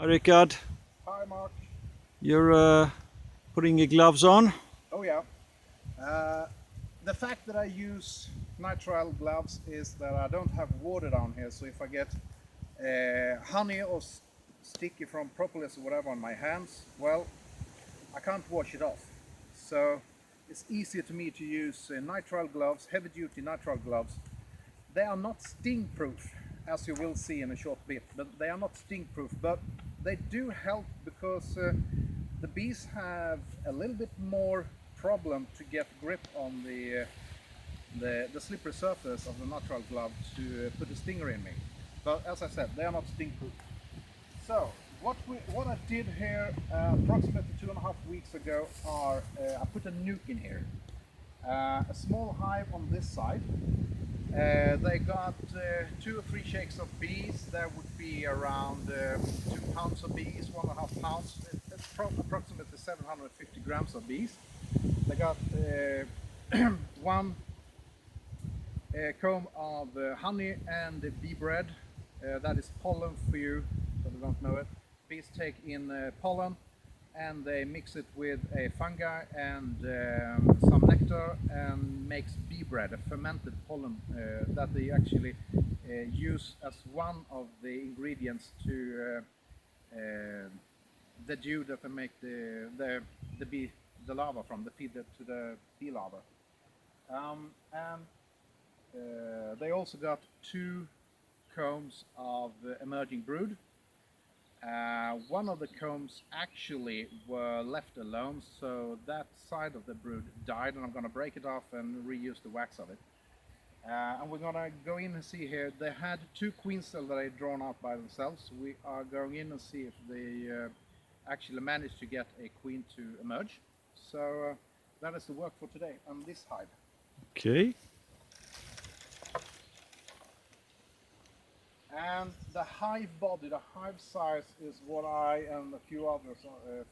Hi Rickard, Hi, Mark. you're putting your gloves on. Oh, yeah. Uh, the fact that I use nitrile gloves is that I don't have water down here, so if I get honey or sticky from propolis or whatever on my hands, well, I can't wash it off. So it's easier to me to use nitrile gloves, heavy duty nitrile gloves. They are not sting proof, as you will see in a short bit, but they are not sting proof, but they do help because the bees have a little bit more problem to get grip on the slippery surface of the nitrile glove to put a stinger in me. But as I said, they are not sting proof. So what I did here approximately 2.5 weeks ago are I put a nuke in here, a small hive on this side. They got 2 or 3 shakes of bees. There would be around 2 pounds of bees, 1.5 pounds. It's approximately 750 grams of bees. They got one comb of honey and bee bread. That is pollen for you that don't know it. Bees take in pollen and they mix it with a fungi and some nectar and makes bee bread, a fermented pollen that they actually use as one of the ingredients to the dew that they make the bee the larva from, the feed to the bee larva. And they also got 2 combs of emerging brood. One of the combs actually were left alone, so that side of the brood died, and I'm going to break it off and reuse the wax of it. And we're going to go in and see here. They had 2 queen cells that I drawn out by themselves. We are going in and see if they actually managed to get a queen to emerge. So that is the work for today on this hive. Okay. And the hive body, the hive size is what I and a few others,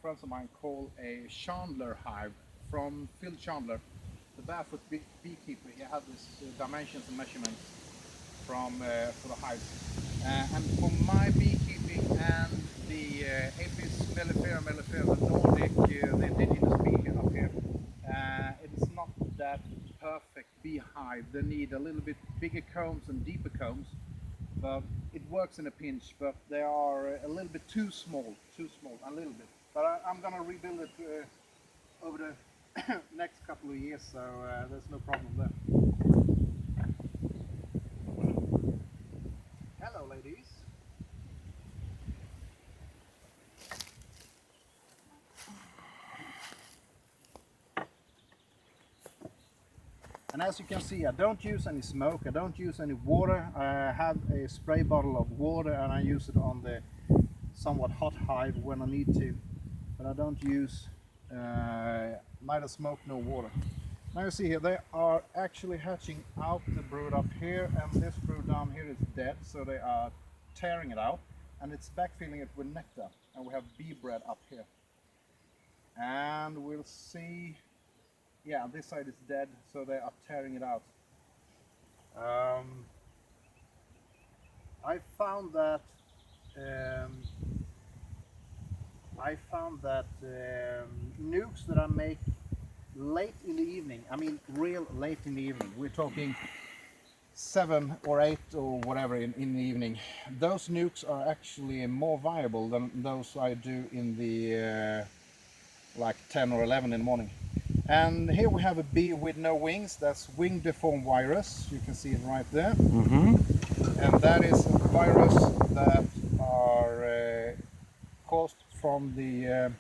friends of mine, call a Chandler hive from Phil Chandler, the barefoot beekeeper. He had these dimensions and measurements for the hives. And for my beekeeping and the Apis mellifera mellifera Nordic, the indigenous bee up here, it is not that perfect beehive. They need a little bit bigger combs and deeper combs. But it works in a pinch, but they are a little bit too small, a little bit. But I'm gonna rebuild it over the next couple of years, so there's no problem there. Hello, ladies. And as you can see, I don't use any smoke, I don't use any water. I have a spray bottle of water and I use it on the somewhat hot hive when I need to. But I don't use neither smoke nor water. Now you see here, they are actually hatching out the brood up here, and this brood down here is dead, so they are tearing it out, and it's backfilling it with nectar, and we have bee bread up here. And we'll see, yeah, this side is dead, so they are tearing it out. I found that nukes that I make late in the evening, I mean real late in the evening, we're talking 7 or 8 or whatever in the evening, those nukes are actually more viable than those I do in the like 10 or 11 in the morning. And here we have a bee with no wings. That's wing deformed virus. You can see it right there. And that is a virus that are caused from the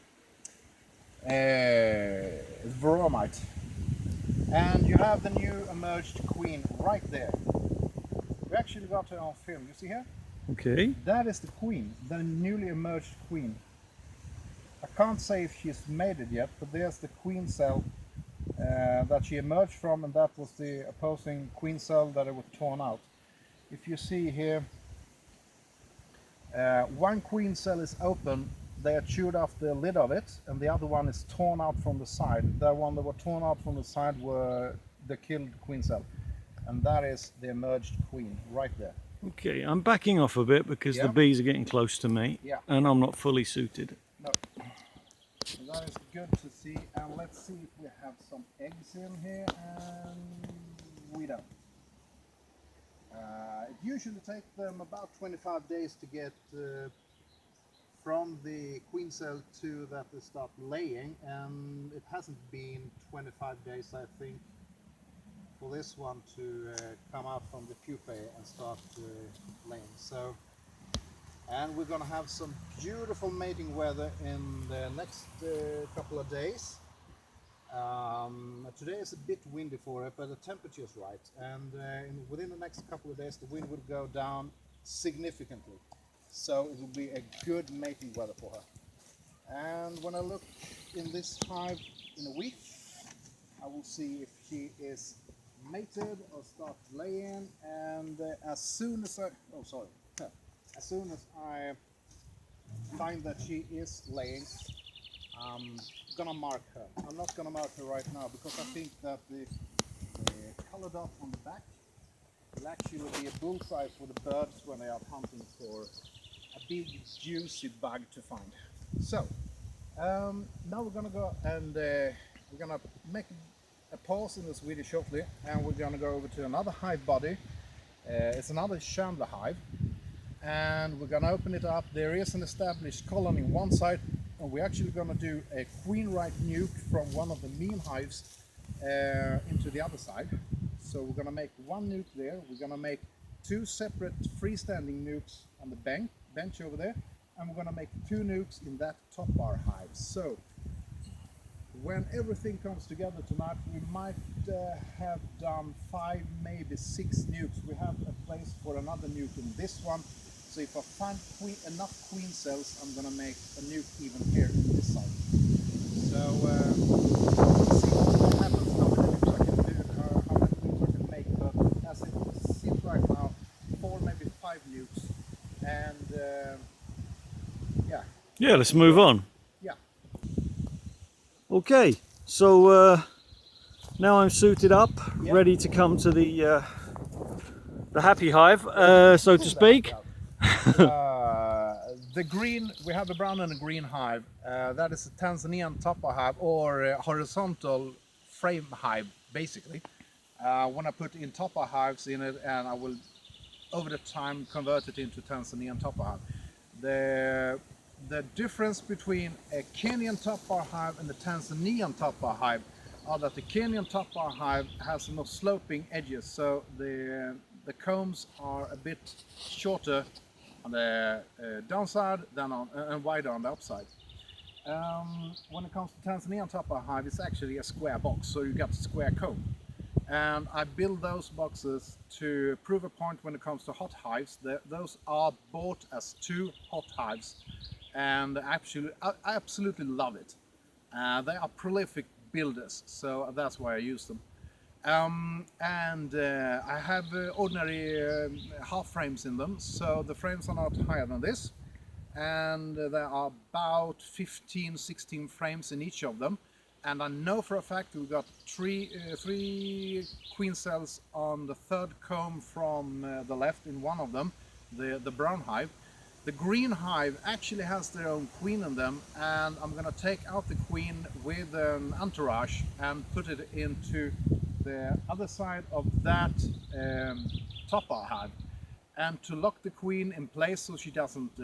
veromite. And you have the new emerged queen right there. We actually got her on film. You see here? Okay. That is the queen, the newly emerged queen. I can't say if she's made it yet, but there's the queen cell that she emerged from, and that was the opposing queen cell that it was torn out. If you see here, one queen cell is open, they are chewed off the lid of it, and the other one is torn out from the side. The one that was torn out from the side were the killed queen cell, and that is the emerged queen right there. Okay, I'm backing off a bit because Yeah. the bees are getting close to me Yeah. and I'm not fully suited. No. That is good to see. And let's see if we have some eggs in here. And we don't. It usually takes them about 25 days to get from the queen cell to that they start laying, and it hasn't been 25 days, I think, for this one to come out from the pupae and start laying. So, and we're gonna have some beautiful mating weather in the next couple of days. Today is a bit windy for it, but the temperature is right, and within the next couple of days the wind will go down significantly, so it will be a good mating weather for her. And when I look in this hive in a week, I will see if she is mated or start laying, and as soon as I find that she is laying, I'm gonna mark her. I'm not gonna mark her right now because I think that the color dot on the back will actually be a bullseye for the birds when they are hunting for a big juicy bug to find. So now we're gonna go and we're gonna make a pause in this video shortly, and we're gonna go over to another hive body. It's another Chandler hive, and we're gonna open it up. There is an established colony on one side, and we're actually gonna do a queen right nuke from one of the mean hives into the other side. So we're gonna make one nuke there. We're gonna make two separate freestanding nukes on the bench over there, and we're gonna make two nukes in that top bar hive. So when everything comes together tonight, we might have done 5, maybe 6 nukes. We have a place for another nuke in this one. So if I find enough queen cells, I'm gonna make a nuke even here in this side. So let's see what happens, how many nukes I can do, how many nukes I can make. But as it seems right now, 4, maybe 5 nukes. And yeah. Yeah, let's move on. Yeah. Okay, so now I'm suited up, Yeah. ready to come to the happy hive, so to speak. The green, we have a brown and a green hive. That is a Tanzanian tapa hive, or a horizontal frame hive, basically. When I put in tapa hives in it, and I will, over the time, convert it into Tanzanian tapa hive. The difference between a Kenyan tapa hive and the Tanzanian tapa hive are that the Kenyan tapa hive has more sloping edges, so the combs are a bit shorter on the downside than and wider on the upside. When it comes to Tanzanian tapa hive, it's actually a square box, so you got a square comb. And I build those boxes to prove a point when it comes to hot hives. Those are bought as 2 hot hives, and I absolutely love it. They are prolific builders, so that's why I use them. I have ordinary half frames in them, so the frames are not higher than this, and there are about 15-16 frames in each of them. And I know for a fact we got three queen cells on the 3rd comb from the left in one of them, the brown hive. The green hive actually has their own queen in them, and I'm gonna take out the queen with an entourage and put it into the other side of that tapa hive. And to lock the queen in place so she doesn't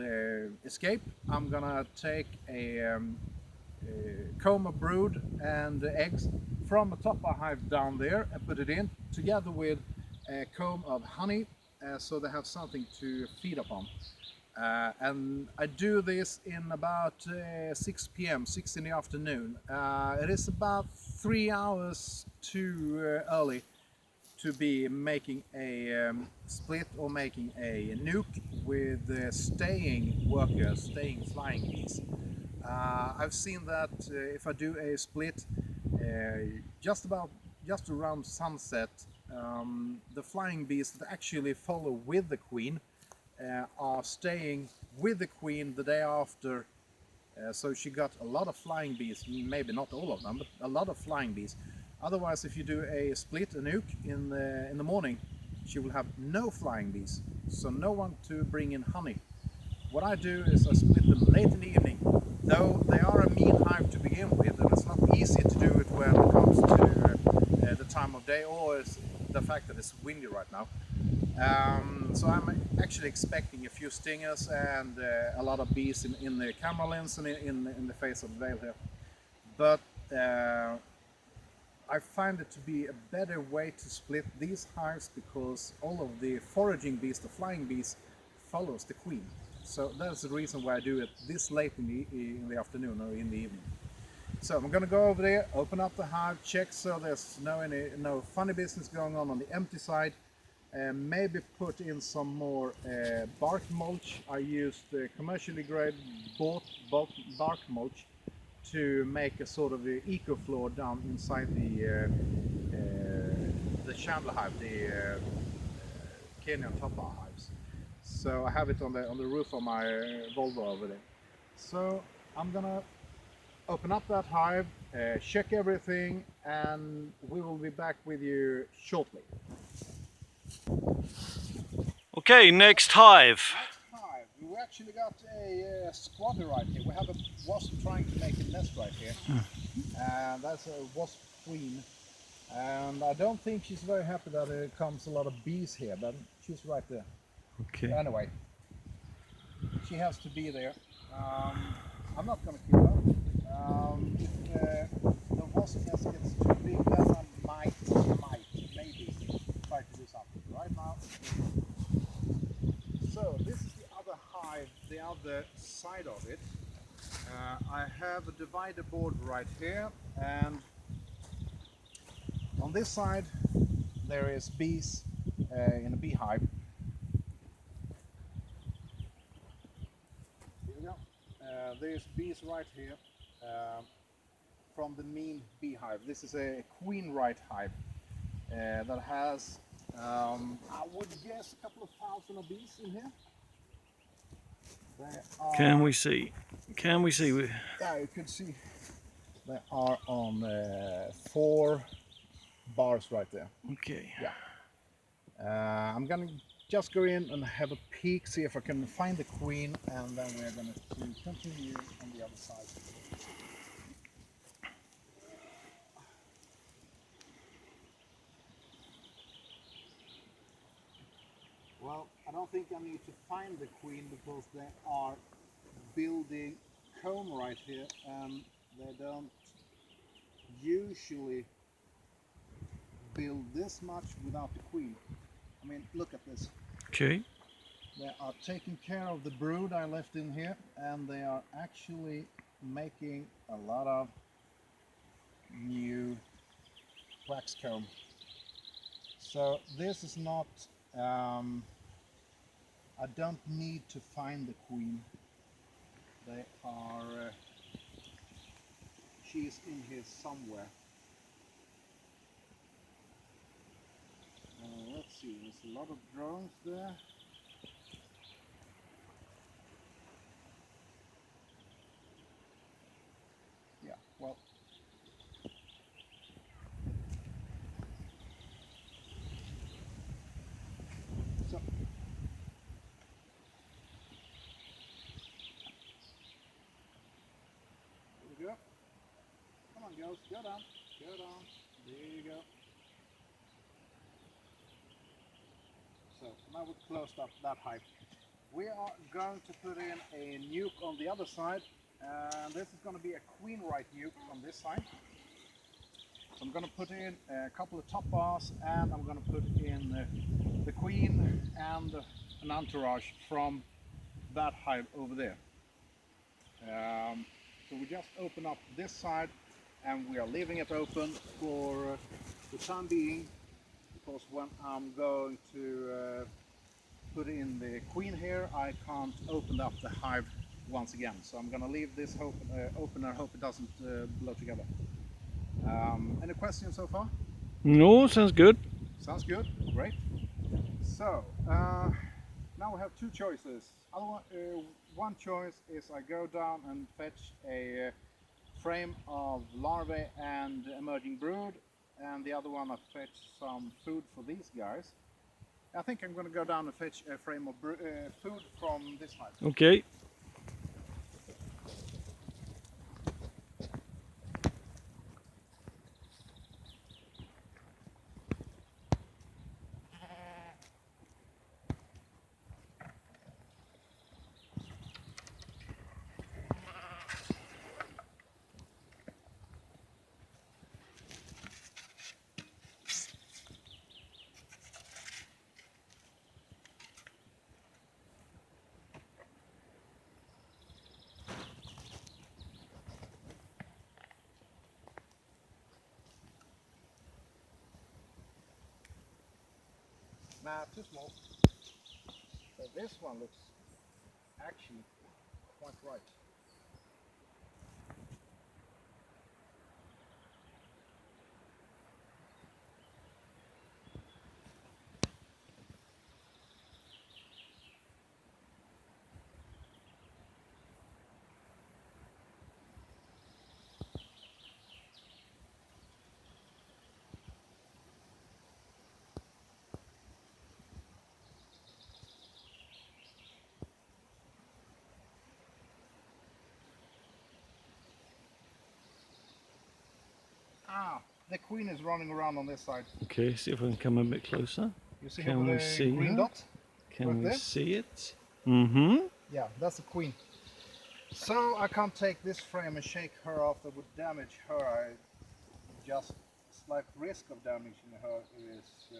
escape, I'm gonna take a comb of brood and eggs from the tapa hive down there and put it in together with a comb of honey, so they have something to feed upon. And I do this in about 6 p.m., 6 in the afternoon. It is about 3 hours too early to be making a split or making a nuke with staying workers, staying flying bees. I've seen that if I do a split just around sunset, the flying bees that actually follow with the queen are staying with the queen the day after, so she got a lot of flying bees, maybe not all of them, but a lot of flying bees. Otherwise, if you do a split, a nuke in the morning, she will have no flying bees, so no one to bring in honey. What I do is I split them late in the evening, though they are a mean hive to begin with, and it's not easy to do it when it comes to the time of day or the fact that it's windy right now. So I'm actually expecting a few stingers and a lot of bees in the camera lens and in the face of the veil here. But I find it to be a better way to split these hives because all of the foraging bees, the flying bees, follows the queen. So that's the reason why I do it this late in the afternoon or in the evening. So I'm gonna go over there, open up the hive, check so there's no funny business going on the empty side, and maybe put in some more bark mulch. I used commercially grade bought bark mulch to make a sort of eco floor down inside the Chandler hive, the Kenyan Topper hives. So I have it on the roof of my Volvo over there. So I'm gonna open up that hive, check everything, and we will be back with you shortly. Okay, next hive. Next hive, we actually got a squatter right here. We have a wasp trying to make a nest right here, and that's a wasp queen. And I don't think she's very happy that there comes a lot of bees here, but she's right there. Okay. Anyway, she has to be there. I'm not going to kill her. If the wasp nest gets too big, then I might, maybe try to do something. Right now. So this is the other hive, the other side of it. I have a divider board right here, and on this side there is bees in a beehive. Here we go. There's bees right here from the mean beehive. This is a queen right hive that has, I would guess, a couple of thousand of bees in here. Can we see? Can we see? Yeah, you can see they are on 4 bars right there. Okay. Yeah. I'm gonna just go in and have a peek, see if I can find the queen, and then we're gonna continue on the other side. Well, I don't think I need to find the queen because they are building comb right here, and they don't usually build this much without the queen. I mean, look at this. Okay. They are taking care of the brood I left in here, and they are actually making a lot of new wax comb. So this is not, I don't need to find the queen. They are, she's in here somewhere. Let's see, there's a lot of drones there. Yeah, well, so there we go. Come on, girls, go down, go down. There you go. So now we've closed up that hive. We are going to put in a nuke on the other side, and this is going to be a queen right nuke on this side. So I'm going to put in a couple of top bars, and I'm going to put in the queen and an entourage from that hive over there. So we just open up this side, and we are leaving it open for the time being, because when I'm going to put in the queen here, I can't open up the hive once again. So I'm going to leave this open and hope it doesn't blow together. Any questions so far? No, sounds good. Sounds good, great. So now we have 2 choices. One choice is I go down and fetch a frame of larvae and emerging brood, and the other one I fetch some food for these guys. I think I'm going to go down and fetch a frame of food from this hive. Okay. Nah, too small. So this one looks actually quite right. Ah, the queen is running around on this side. Okay, see if we can come a bit closer. You see Can her we with the see green her? dot? Can Right we there? see it? Mm-hmm. Yeah, that's the queen. So I can't take this frame and shake her off. That would damage her. I just slight risk of damaging her is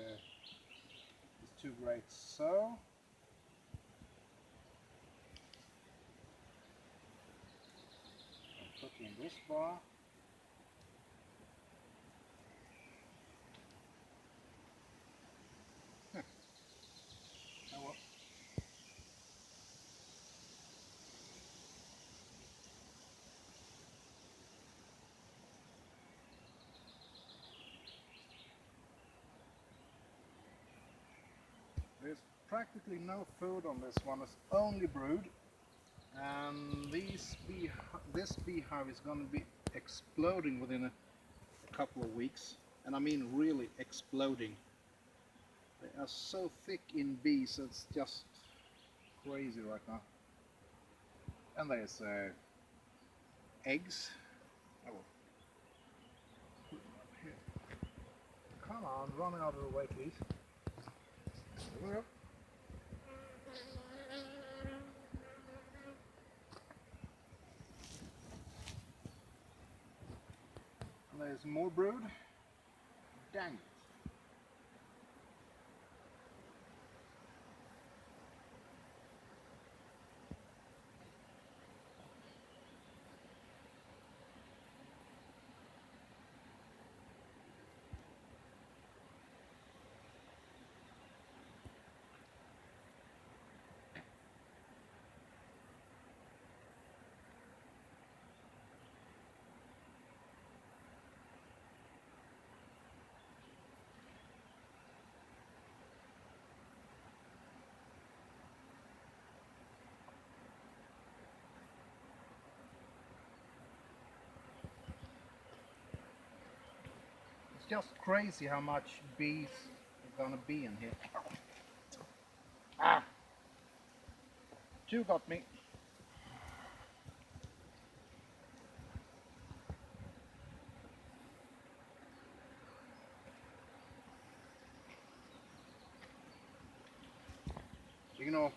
too great. So I'll put in this bar. Oh well. There's practically no food on this one. It's only brood, and this beehive is going to be exploding within a couple of weeks, and I mean really exploding. They are so thick in bees, it's just crazy right now. And there's eggs. Oh, well. Put them up here. Come on, run out of the way, please. There we go. And there's more brood. Dang it. It's just crazy how much bees are gonna be in here. Ah! Two got me. You know,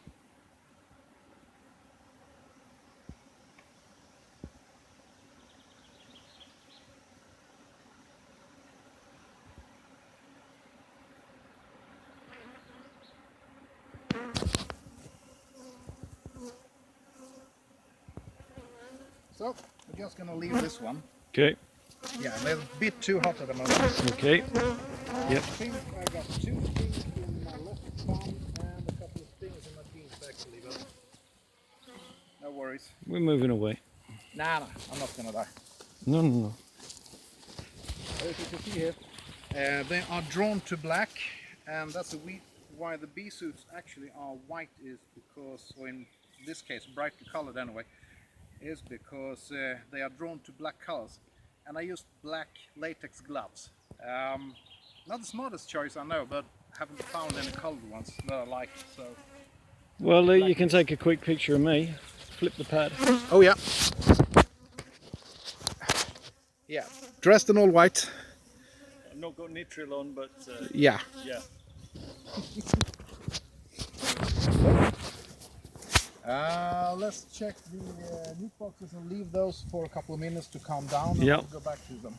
so we're just gonna leave this one. Okay. Yeah, they're a bit too hot at the moment. Okay. I Yep. think I got 2 stings in my left thumb and a couple of stings in my jeans actually, but no worries. We're moving away. Nah, I'm not gonna die. No, no, no. As you can see here, they are drawn to black, and that's why the bee suits actually are white is because, or in this case brightly colored anyway, is because they are drawn to black colors. And I used black latex gloves. Not the smartest choice, I know, but haven't found any colored ones that I like. So. Well, you can take a quick picture of me. Flip the pad. Oh yeah. Yeah. Dressed in all white. I've not got nitrile on, but Yeah. yeah. Let's check the nuke boxes and leave those for a couple of minutes to calm down, and Yep. we'll go back to them.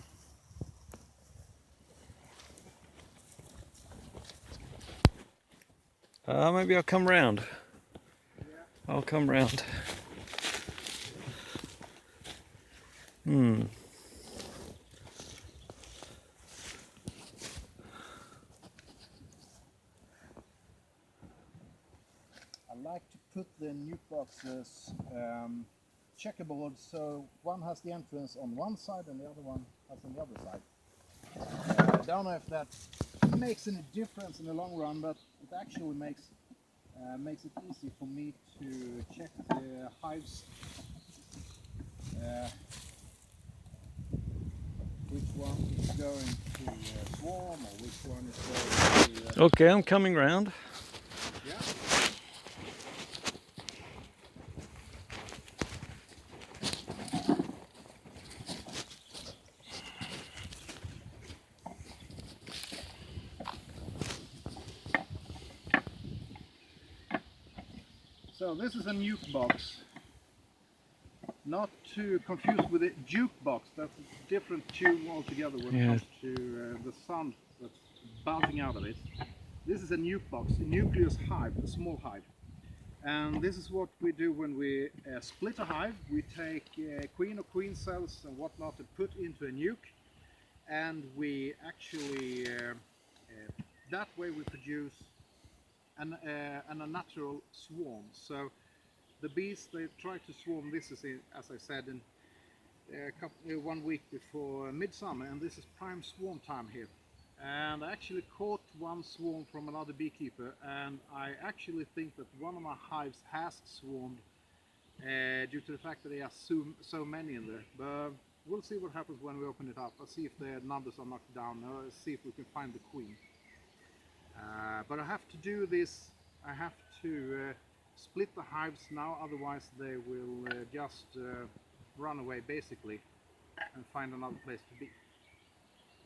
Maybe I'll come round. I'll come round. I like to put the nuke boxes checkerboard, so one has the entrance on one side and the other one has on the other side. I don't know if that makes any difference in the long run, but it actually makes it easy for me to check the hives, which one is going to swarm or which one is going to... Okay, I'm coming round. Yeah. So this is a nuke box, not to confuse with a juke box. That's a different tune altogether when it comes to the sound that's bouncing out of it. This is a nuke box, a nucleus hive, a small hive. And this is what we do when we split a hive. We take queen or queen cells and whatnot and put into a nuke, and we actually, that way we produce a natural swarm. So the bees, they try to swarm. This is, as I said, in 1 week before midsummer, and this is prime swarm time here. And I actually caught one swarm from another beekeeper, and I actually think that one of my hives has swarmed due to the fact that there are so many in there. But we'll see what happens when we open it up. I'll see if the numbers are knocked down, or see if we can find the queen. But I have to do this, I have to split the hives now, otherwise they will just run away basically and find another place to be.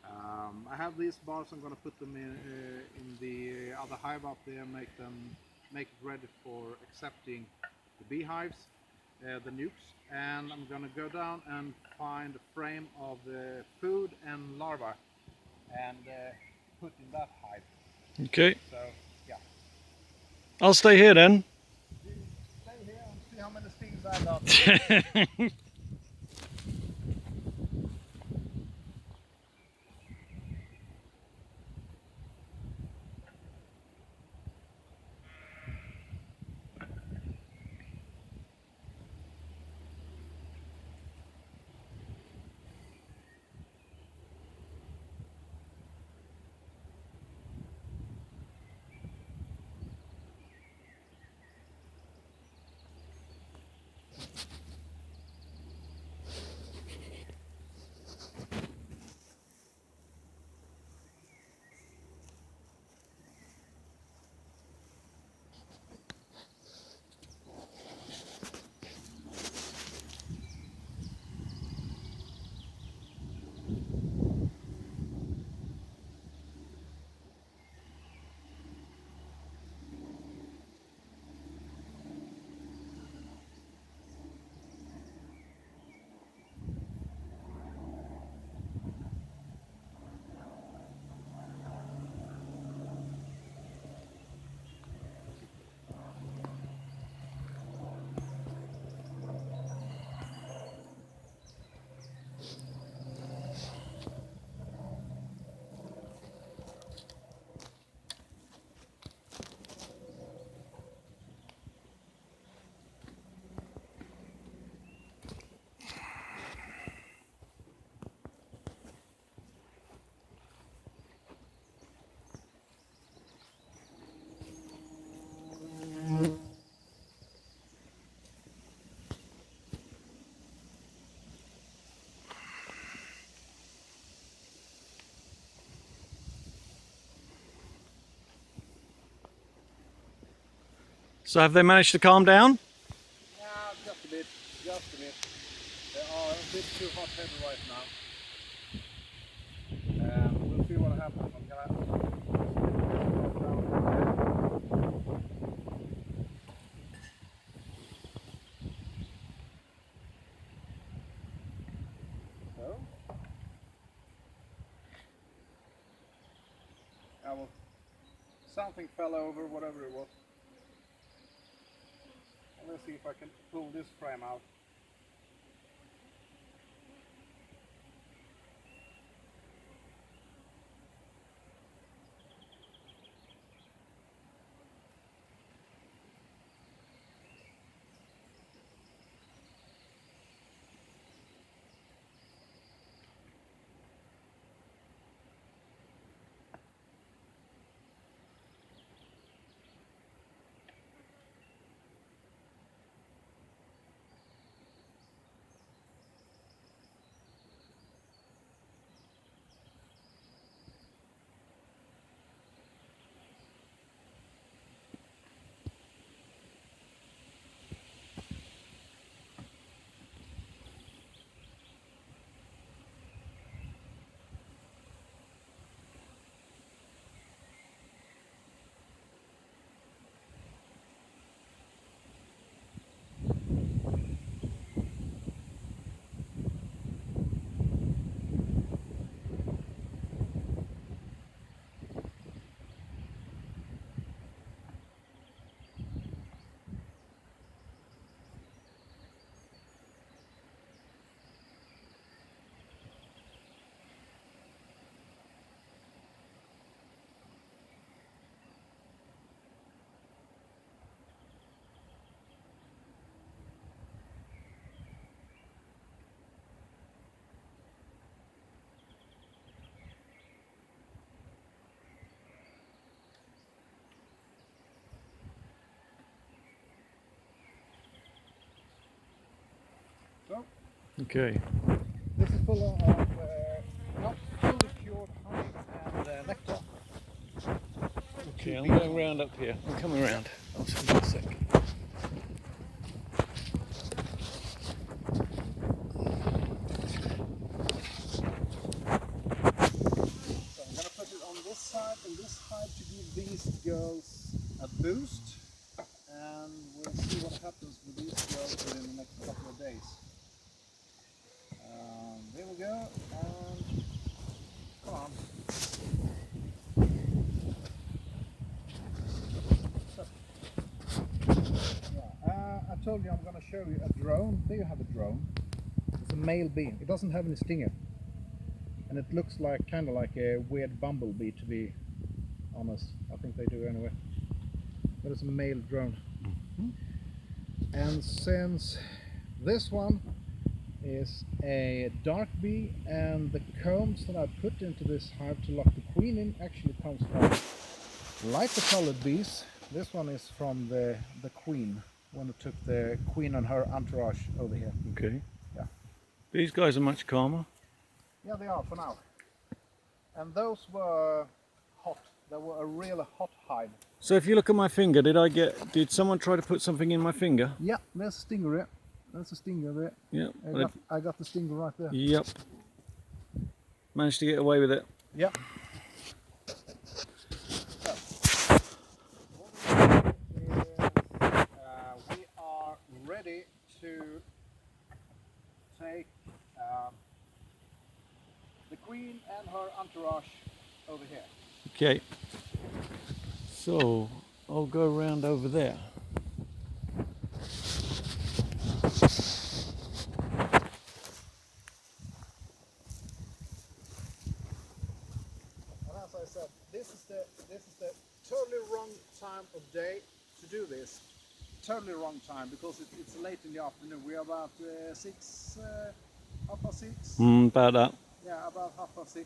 I have these bars, I'm going to put them in the other hive up there, make it ready for accepting the beehives, the nukes, and I'm going to go down and find a frame of food and larvae and put in that hive. Okay. So, yeah. I'll stay here then. Stay here and see how many stings I got. So have they managed to calm down? Yeah, just a bit, just a bit. They are a bit too hot-headed right now. We'll see what happens. I'm gonna so. Something fell over, whatever it was. Let's see if I can pull this frame out. So, Okay. this is full of not fully cured honey and nectar. Okay, I'm going round up here. I'm coming round. I'll see you in a sec. So I'm gonna put it on this side and this side to give these girls a boost, and we'll see what happens with these girls within the next couple of days. There we go, and come on. So, yeah, I told you I'm gonna show you a drone. There you have a drone. It's a male bee. It doesn't have any stinger. And it looks like kind of like a weird bumblebee, to be honest. I think they do anyway. But it's a male drone. And since this one is a dark bee, and the combs that I put into this hive to lock the queen in actually comes from lighter colored bees. This one is from the queen, one who took the queen and her entourage over here. Okay. Yeah. These guys are much calmer. Yeah, they are for now. And those were hot. They were a really hot hive. So if you look at my finger, did someone try to put something in my finger? Yeah, there's a stinger there. There's a stinger there. Yeah. I got the stinger right there. Yep. Managed to get away with it. Yeah. We are ready to take the queen and her entourage over here. Okay. So I'll go around over there. And as I said, this is the totally wrong time of day to do this. Totally wrong time, because it's late in the afternoon. We are about 6, half past 6. About that. Yeah, about half past 6.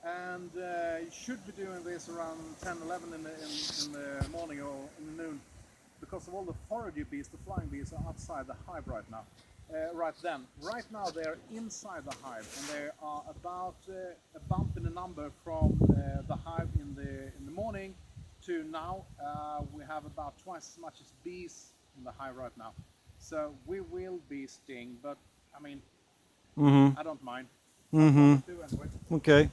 And you should be doing this around 10, 11 in the morning or in the noon, because of all the forager bees, the flying bees, are outside the hive right now. Right now they're inside the hive, and they are about a bump in the number from the hive in the morning to now, we have about twice as much as bees in the hive right now. So we will be sting, but I mean, I don't mind. Mm-hmm. Do anyway. Okay.